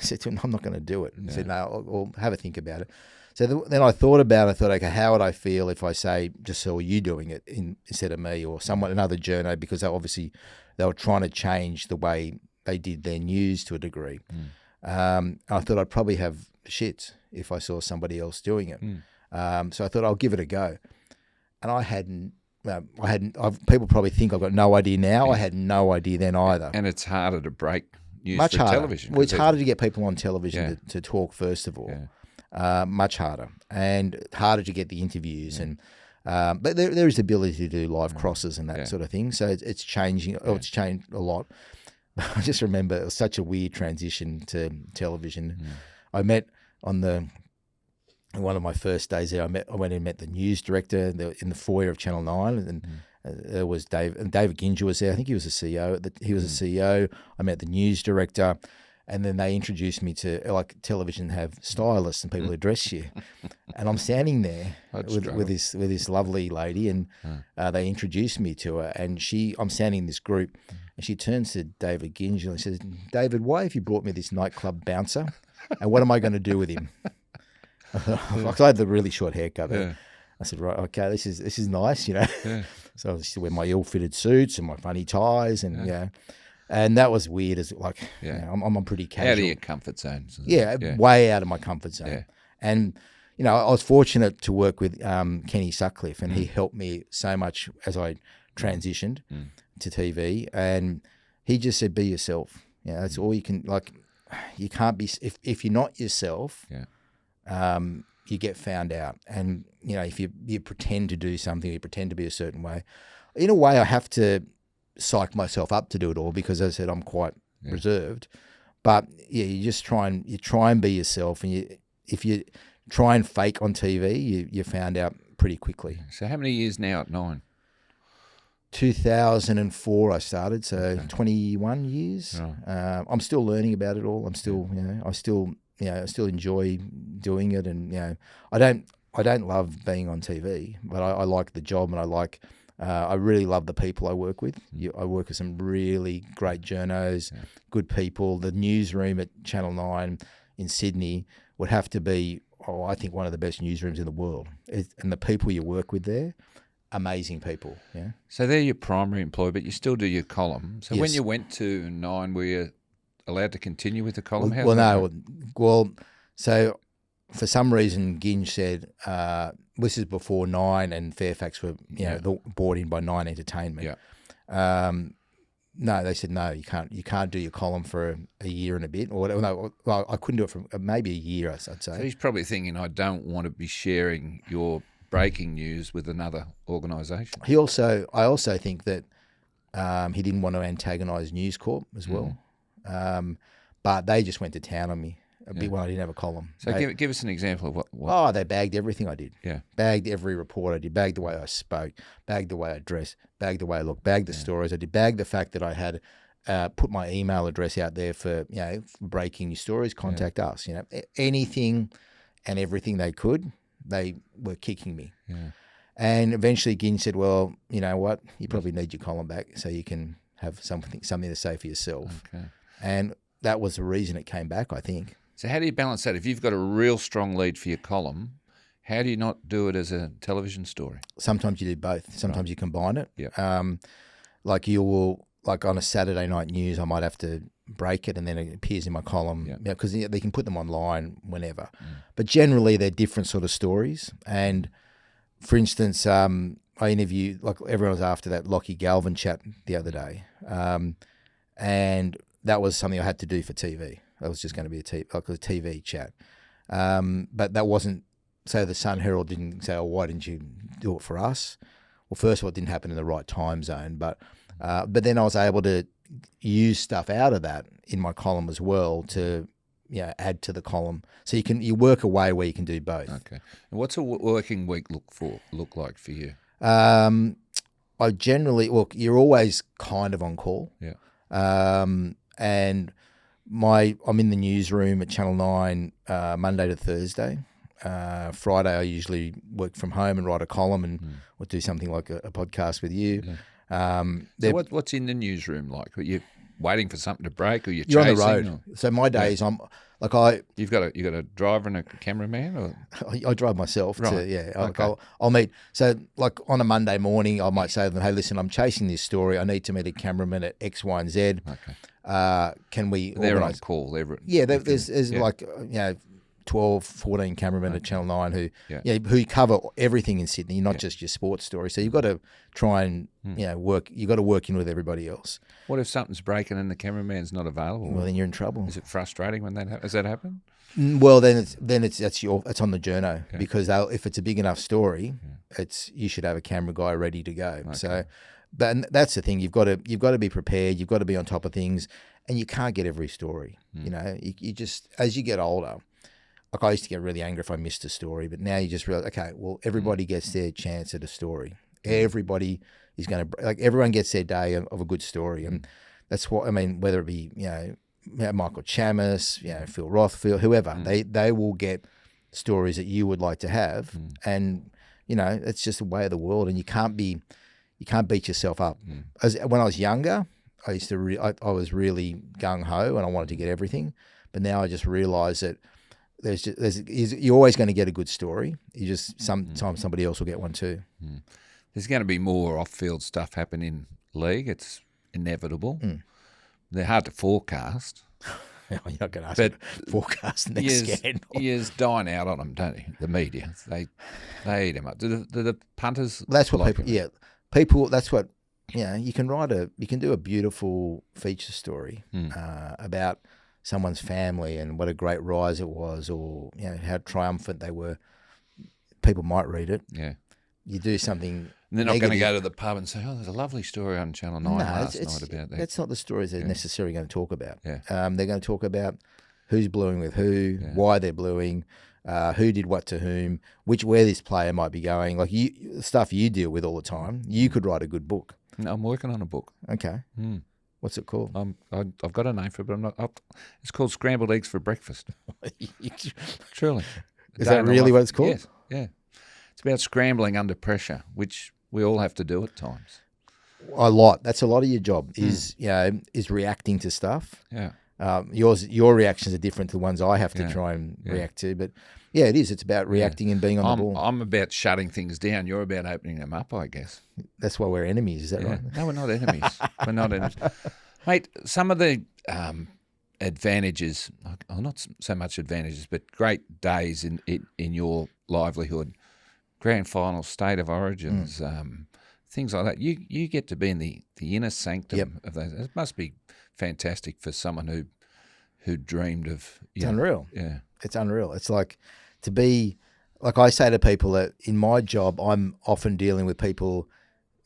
said to him, I'm not going to do it. And he said, no, I'll have a think about it. So then I thought about it. I thought, okay, how would I feel if I say, just saw you doing it instead of me or another journo, because they were trying to change the way they did their news to a degree. I thought I'd probably have shits if I saw somebody else doing it. So I thought I'll give it a go. And people probably think I've got no idea now. I had no idea then either. And it's harder to break news much for harder. Television. Well, it's harder to get people on television to talk, first of all. Much harder. And harder to get the interviews. But there is the ability to do live crosses and that sort of thing. So it's changing. It's changed a lot. I just remember it was such a weird transition to television. I met on one of my first days there. I went and met the news director in the foyer of Channel 9, and there was David Gyngell was there. I think he was the CEO. He was the CEO. I met the news director. And then they introduced me to, like, television have stylists and people who dress you. And I'm standing there with this lovely lady, and they introduced me to her. And I'm standing in this group, and she turns to David Gyngell and says, "David, why have you brought me this nightclub bouncer? And what am I going to do with him?" I had the really short haircut. I said, "Right, okay, this is nice, So I used to wear my ill-fitted suits and my funny ties, and and that was weird. I'm pretty casual. Out of your comfort zone. Way out of my comfort zone. And, I was fortunate to work with Kenny Sutcliffe, and he helped me so much as I transitioned to TV. And he just said, be yourself. That's all you can, you can't be, if you're not yourself, you get found out. And, if you pretend to do something, you pretend to be a certain way. In a way, I have to psych myself up to do it all, because as I said, I'm quite reserved. But you just try and be yourself, and if you try and fake on TV, you found out pretty quickly. So how many years now at 9? 2004 I started, so 21 years. Right. I'm still learning about it all. I'm still, I still enjoy doing it, and I don't love being on TV, but I like the job, and I really love the people I work with. I work with some really great journos, good people. The newsroom at Channel 9 in Sydney would have to be, I think, one of the best newsrooms in the world. And the people you work with there, amazing people. Yeah. So they're your primary employer, but you still do your column. So when you went to 9, were you allowed to continue with the column? So for some reason, Ginge said, this is before 9 and Fairfax were, bought in by 9 Entertainment. No, they said no. You can't do your column for a year and a bit, or whatever. No, well, I couldn't do it for maybe a year. I'd say. So he's probably thinking, I don't want to be sharing your breaking news with another organisation. I also think that he didn't want to antagonise News Corp as well, but they just went to town on me a bit when I didn't have a column. So give us an example of what. Oh, they bagged everything I did. Yeah, bagged every report I did. Bagged the way I spoke. Bagged the way I dressed. Bagged the way I looked. Bagged the stories I did. Bagged the fact that I had put my email address out there for breaking news stories. Contact us. Anything and everything they could. They were kicking me. Yeah. And eventually Ginn said, well, you know what? You probably need your column back so you can have something to say for yourself. Okay. And that was the reason it came back, I think. So how do you balance that? If you've got a real strong lead for your column, how do you not do it as a television story? Sometimes you do both. Sometimes you combine it. Yeah. Like on a Saturday night news, I might have to break it and then it appears in my column because they can put them online whenever. But generally they're different sort of stories. And for instance, I interviewed, like everyone was after that Lockie Galvin chat the other day. And that was something I had to do for TV. That was just going to be a TV chat. But that wasn't, so the Sun Herald didn't say, oh, why didn't you do it for us? Well, first of all, it didn't happen in the right time zone. But then I was able to use stuff out of that in my column as well to add to the column. So you work a way where you can do both. Okay. And what's a working week look like for you? I generally you're always kind of on call. Yeah. And I'm in the newsroom at Channel 9 Monday to Thursday. Friday I usually work from home and write a column and or do something like a podcast with you. Yeah. So what's in the newsroom like? Are you waiting for something to break, or you're on the chasing? road? So my days, You've got a driver and a cameraman, or I drive myself. Right. Okay. I'll meet. So like on a Monday morning, I might say to them, "Hey, listen, I'm chasing this story. I need to meet a cameraman at X, Y, and Z. Okay. Can we?" They're organise? on call. There's like 12, 14 cameramen at Channel 9 who cover everything in Sydney, not just your sports story. So you've got to try and work. You've got to work in with everybody else. What if something's breaking and the cameraman's not available? Well, then you're in trouble. Is it frustrating when that has that happened? Well, then it's on the journo because if it's a big enough story, you should have a camera guy ready to go. Okay. So, but that's the thing. You've got to be prepared. You've got to be on top of things, and you can't get every story. You just as you get older. Like I used to get really angry if I missed a story, but now you just realize, okay, well, everybody gets their chance at a story. Everybody is going to, everyone gets their day of a good story. And that's what, I mean, whether it be, Michael Chamis, Phil Rothfield, whoever, they will get stories that you would like to have. And, it's just the way of the world. And you can't beat yourself up. When I was younger, I used to, I was really gung-ho and I wanted to get everything. But now I just realize that you're always going to get a good story. You just sometimes somebody else will get one too. There's going to be more off-field stuff happen in league. It's inevitable. They're hard to forecast. You're not going to ask me to forecast next scandal. You dine out on them, don't you? The media, they eat them up. Do the punters? That's what like people. Yeah, people. That's what. You can do a beautiful feature story about someone's family and what a great rise it was, or how triumphant they were. People might read it. Yeah. You do something. And they're not going to go to the pub and say, "Oh, there's a lovely story on Channel 9 last night about that." That's not the stories they're necessarily going to talk about. Yeah. They're going to talk about who's bluing with who, why they're bluing, who did what to whom, where this player might be going. Like stuff you deal with all the time. You could write a good book. No, I'm working on a book. Okay. What's it called? I've got a name for it, but I'm not. It's called Scrambled Eggs for Breakfast. Truly. Is that really what it's called? Yes. Yeah. It's about scrambling under pressure, which we all have to do at times. A lot. That's a lot of your job is reacting to stuff. Yeah. Your reactions are different to the ones I have to try and react to, but it is. It's about reacting and being on the ball. I'm about shutting things down. You're about opening them up, I guess. That's why we're enemies. Is that right? No, we're not enemies. We're not enemies, mate. Some of the advantages, not so much advantages, but great days in your livelihood. Grand final, state of origins, things like that. You get to be in the inner sanctum of those. It must be fantastic for someone who dreamed of. It's unreal. Yeah, it's unreal. It's like to be like I say to people that in my job, I'm often dealing with people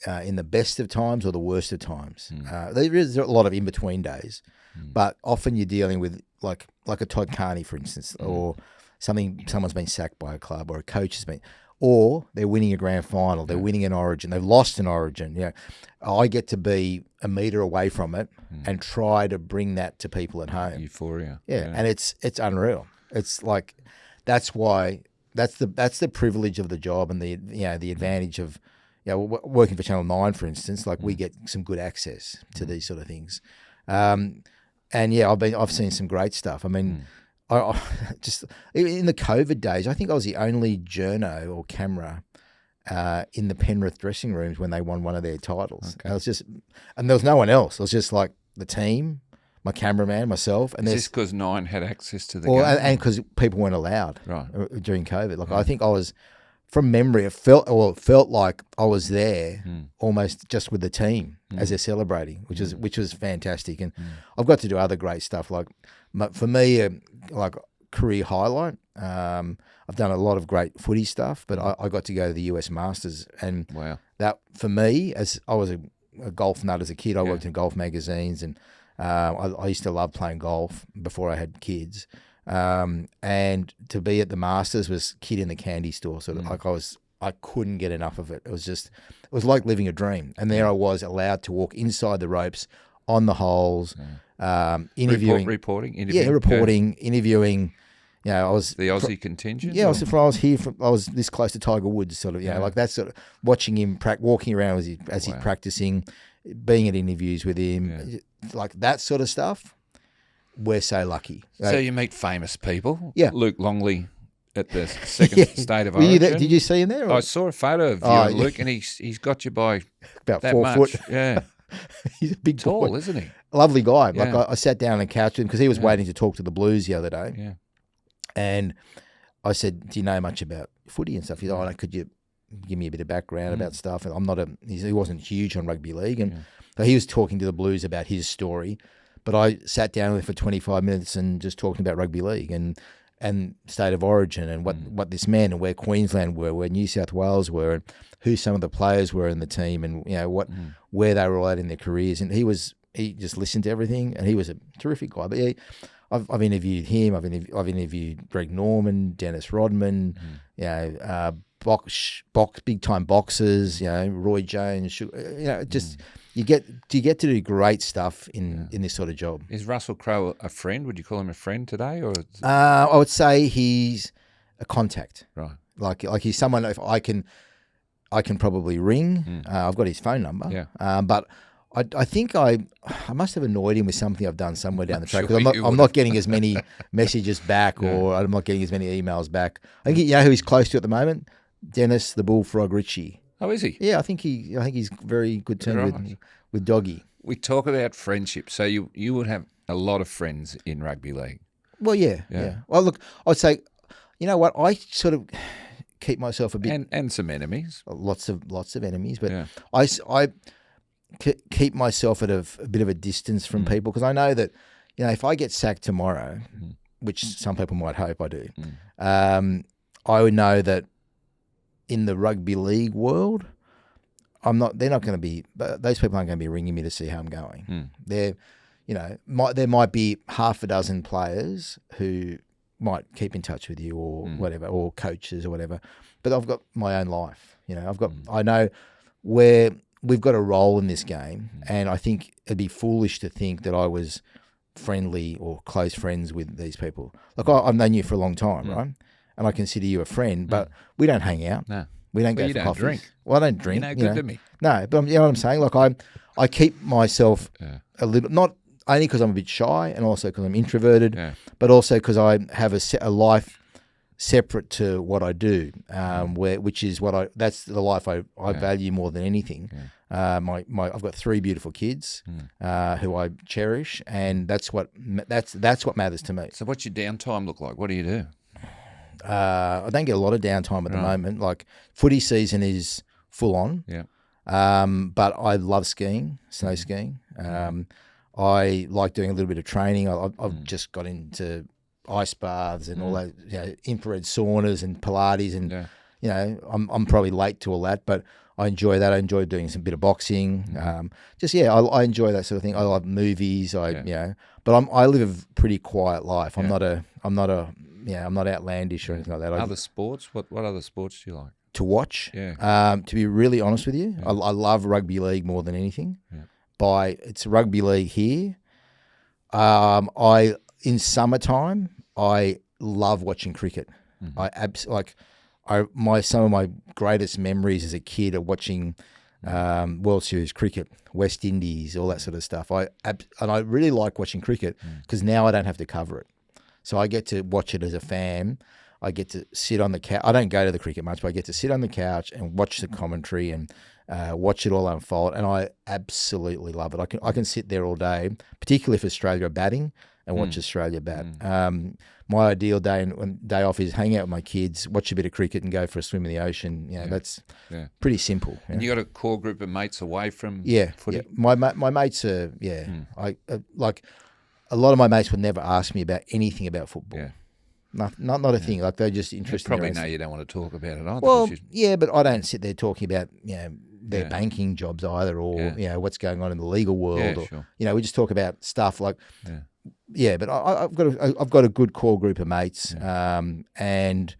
in the best of times or the worst of times. There is a lot of in between days, but often you're dealing with like a Todd Carney, for instance, or someone's been sacked by a club, or a coach has been. Or they're winning a grand final, they're winning an Origin, they've lost an Origin. You know, I get to be a metre away from it and try to bring that to people at home. Euphoria. Yeah, and it's unreal. It's like that's the privilege of the job and the advantage of working for Channel 9, for instance. Like we get some good access to these sort of things, and I've seen some great stuff. I mean. I just in the COVID days, I think I was the only journo or camera in the Penrith dressing rooms when they won one of their titles. Okay. And there was no one else. It was just like the team, my cameraman, myself. And is this because Nine had access to the game? And because people weren't allowed during COVID. Like I think I was, from memory, it felt like I was there almost just with the team as they're celebrating, which was fantastic. And I've got to do other great stuff. Like for me, like career highlight. I've done a lot of great footy stuff, but I got to go to the US Masters, and that for me, as I was a golf nut as a kid, I worked in golf magazines, and I used to love playing golf before I had kids. And to be at the Masters was kid in the candy store. Sort of like I couldn't get enough of it. It was like living a dream. And there I was allowed to walk inside the ropes on the holes, interviewing, interviewing. You know, I was the Aussie contingent. Yeah, I was this close to Tiger Woods, sort of. You know, like that sort of watching him walking around as he's practicing, being at interviews with him, like that sort of stuff. We're so lucky. So you meet famous people. Yeah, Luke Longley at the second state of Origin. Did you see him there? I saw a photo of you and Luke, and he's got you by about that 4 much. foot. Yeah. He's a big tall, boy. Isn't he? Lovely guy. Yeah. Like I sat down on a couch with him because he was waiting to talk to the Blues the other day. Yeah. And I said, "Do you know much about footy and stuff?" He's like, "Could you give me a bit of background about stuff?" And he wasn't huge on rugby league, and so he was talking to the Blues about his story. But I sat down with him for 25 minutes and just talking about rugby league and state of origin and what this meant and where Queensland were, where New South Wales were, and who some of the players were in the team, and where they were all at in their careers. And he just listened to everything, and he was a terrific guy. But yeah, I've interviewed him. I've interviewed Greg Norman, Dennis Rodman, big time boxers, Roy Jones. Do you get to do great stuff in this sort of job. Is Russell Crowe a friend? Would you call him a friend today, or? I would say he's a contact. Right. Like he's someone if I can probably ring. I've got his phone number. Yeah. But I think I must have annoyed him with something I've done somewhere down the track. Sure, because I'm not getting as many messages back, or I'm not getting as many emails back. I think who he's close to at the moment? Dennis the Bullfrog Ritchie. Oh, is he? Yeah, I think he's very good team with Doggy. We talk about friendship, so you would have a lot of friends in rugby league. Well, yeah. Well, look, I'd say, you know what, I sort of keep myself a bit and some enemies, lots of enemies, but I keep myself at a bit of a distance from people, because I know that if I get sacked tomorrow, which some people might hope I do, I would know that in the rugby league world, they're not going to be, those people aren't going to be ringing me to see how I'm going. There might be half a dozen players who might keep in touch with you or whatever, or coaches or whatever, but I've got my own life. I know where we've got a role in this game, and I think it'd be foolish to think that I was friendly or close friends with these people. Like I've known you for a long time, right? And I consider you a friend, but we don't hang out. No. We don't go for coffees. Drink. Well, I don't drink. You're no good to me. No, but you know what I'm saying? Like I keep myself a little, not only because I'm a bit shy and also because I'm introverted, but also because I have a life separate to what I do, that's the life I value more than anything. I've got 3 beautiful kids who I cherish, and that's what matters to me. So what's your downtime look like? What do you do? I don't get a lot of downtime at the moment. Like footy season is full on. Yeah. But I love skiing, snow skiing. I like doing a little bit of training. I've just got into ice baths and all that, infrared saunas and Pilates, and I'm probably late to all that, but I enjoy that. I enjoy doing some bit of boxing. I enjoy that sort of thing. I love movies. But I live a pretty quiet life. I'm not outlandish or anything like that. Other sports? What other sports do you like? To watch? Yeah. To be really honest with you, I love rugby league more than anything. Yeah. It's rugby league here. In summertime, I love watching cricket. Some of my greatest memories as a kid are watching World Series cricket, West Indies, all that sort of stuff. And I really like watching cricket because now I don't have to cover it. So I get to watch it as a fan. I get to sit on the couch. I don't go to the cricket much, but I get to sit on the couch and watch the commentary and watch it all unfold. And I absolutely love it. I can sit there all day, particularly if Australia are batting, and watch Australia bat. My ideal day off is hang out with my kids, watch a bit of cricket, and go for a swim in the ocean. That's pretty simple. And you got a core group of mates away from footy? Yeah. My mates are I like a lot of my mates would never ask me about anything about football. Yeah. Not a thing. Like they're just interested. They probably know you don't want to talk about it either. Well, but I don't sit there talking about their banking jobs either, or what's going on in the legal world. Or, sure. We just talk about stuff like. But I've got a good core group of mates, and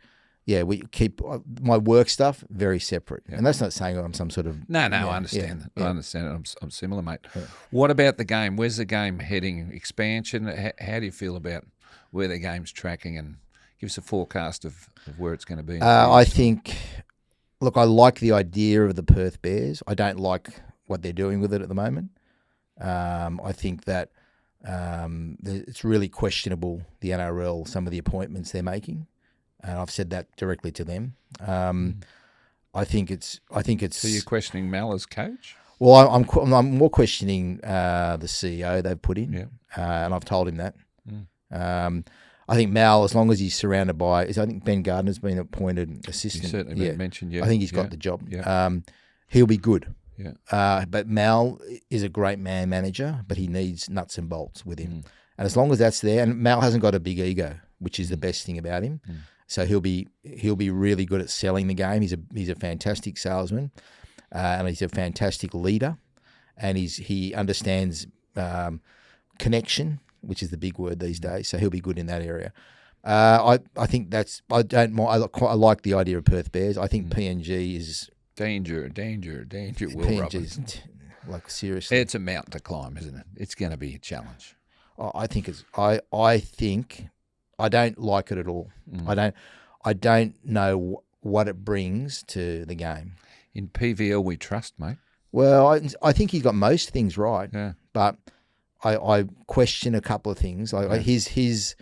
we keep my work stuff very separate, and that's not saying I'm some sort of no. I understand that. I understand it. I'm similar, mate. Yeah. What about the game? Where's the game heading? Expansion? How do you feel about where the game's tracking? And give us a forecast of where it's going to be. I think. Look, I like the idea of the Perth Bears. I don't like what they're doing with it at the moment. I think that. It's really questionable, the NRL, some of the appointments they're making, and I've said that directly to them. I think it's. So you're questioning Mal as coach? Well, I'm more questioning the CEO they've put in, and I've told him that. I think Mal, as long as he's surrounded by, I think Ben Gardner's been appointed assistant. He's certainly been mentioned. I think he's got the job. He'll be good. Yeah. But Mal is a great man manager, but he needs nuts and bolts with him. And as long as that's there, and Mal hasn't got a big ego, which is the best thing about him. So he'll be really good at selling the game. He's a fantastic salesman, and he's a fantastic leader, and he understands connection, which is the big word these days. So he'll be good in that area. I think that's I like the idea of Perth Bears. I think PNG is. Danger, Will Roberts. Like, seriously. It's a mountain to climb, isn't it? It's going to be a challenge. I think I don't like it at all. I don't know what it brings to the game. In PVL, we trust, mate. Well, I think he's got most things right, but I question a couple of things. Like his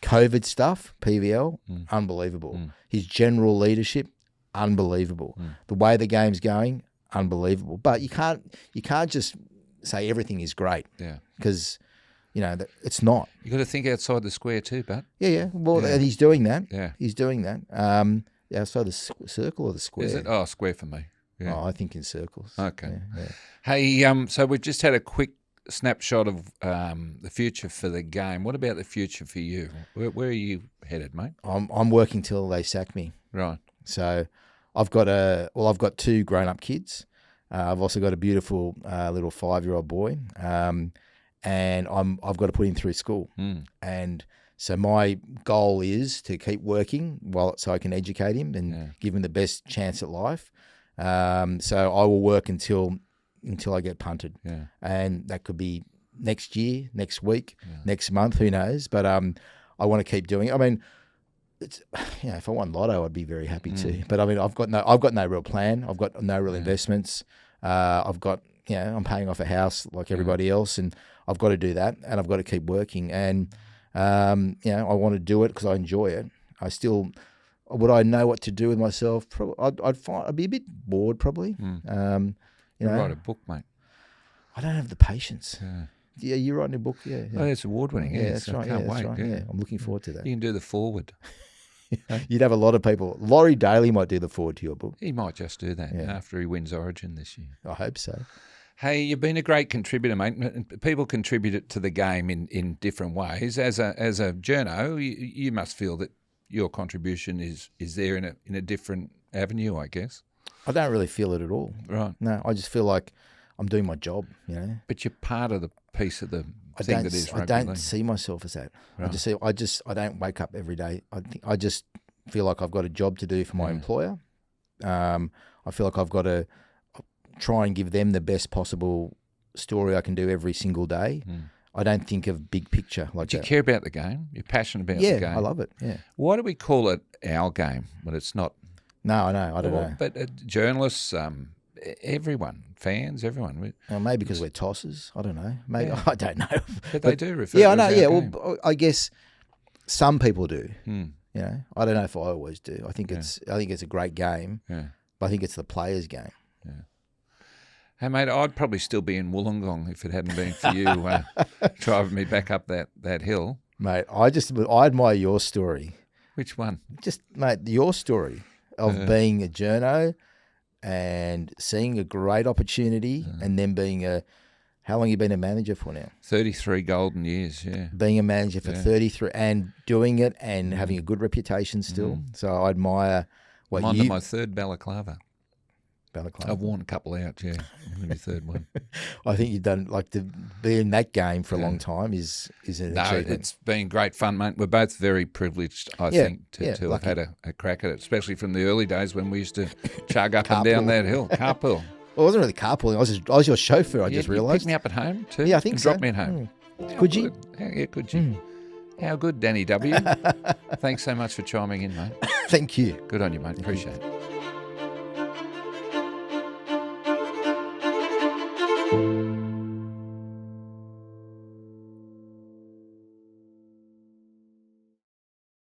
COVID stuff, PVL, unbelievable. His general leadership, unbelievable. The way the game's going, unbelievable. But you can't just say everything is great. Yeah. Because it's not. You got to think outside the square too, but Well, and he's doing that. Yeah. He's doing that. Outside the circle or the square? Is it? Oh, square for me. Yeah. Oh, I think in circles. Okay. Yeah. Hey, so we've just had a quick snapshot of the future for the game. What about the future for you? Where are you headed, mate? I'm working till they sack me. Right. So I've got two grown-up kids. I've also got a beautiful little 5-year-old boy, and I've got to put him through school. And so my goal is to keep working so I can educate him and give him the best chance at life. So I will work until I get punted, and that could be next year, next week, next month, who knows? But I want to keep doing it. I mean, it's if I won Lotto, I'd be very happy too. But I mean, I've got no real plan. I've got no real investments. I've got I'm paying off a house like everybody else, and I've got to do that, and I've got to keep working. And I want to do it because I enjoy it. Would I know what to do with myself? I'd be a bit bored probably. Write a book, mate. I don't have the patience. Yeah, you're writing a book. Yeah. Oh, it's award winning. Yeah, that's so right. I can't wait. Right. Yeah, I'm looking forward to that. You can do the foreword. You'd have a lot of people. Laurie Daly might do the forward to your book. He might just do that after he wins Origin this year. I hope so. Hey, you've been a great contributor, mate. People contribute it to the game in different ways. As a journo, you must feel that your contribution is there in a different avenue, I guess. I don't really feel it at all. Right. No, I just feel like I'm doing my job, But you're part of the piece of the thing that is rugby I don't league. see myself as that. Right. I don't wake up every day. I just feel like I've got a job to do for my employer. I feel like I've got to try and give them the best possible story I can do every single day. I don't think of big picture like But you that. care about the game. You're passionate about the game. Yeah, I love it. Yeah. Why do we call it our game when it's not? No, I know. I don't know. But journalists, everyone, fans, everyone. Maybe because we're tossers. I don't know. Maybe I don't know. But they do refer. Yeah, to I know. it as Yeah, our game. well, I guess some people do. Hmm. I don't know if I always do. I think it's a great game, but I think it's the players' game. Hey, mate, I'd probably still be in Wollongong if it hadn't been for you driving me back up that hill. Mate, I admire your story. Which one? Just, mate, your story of being a journo and seeing a great opportunity and then being how long you been a manager for now? 33 golden years, yeah. Being a manager for 33 and doing it and having a good reputation still. So I admire what I'm on to my third balaclava. Balaclava. I've worn a couple out, yeah. I'm my third one. I think you've done, like, to be in that game for a long time is an achievement. It's been great fun, mate. We're both very privileged, I think, to have had a crack at it, especially from the early days when we used to chug up and down that hill. Carpool. Well, it wasn't really carpooling. I was your chauffeur, I just You realised. picked me up at home too? Yeah, I think and so. dropped me at home. Could you? Yeah, could you? How good, Danny W. Thanks so much for chiming in, mate. Thank you. Good on you, mate. Appreciate it.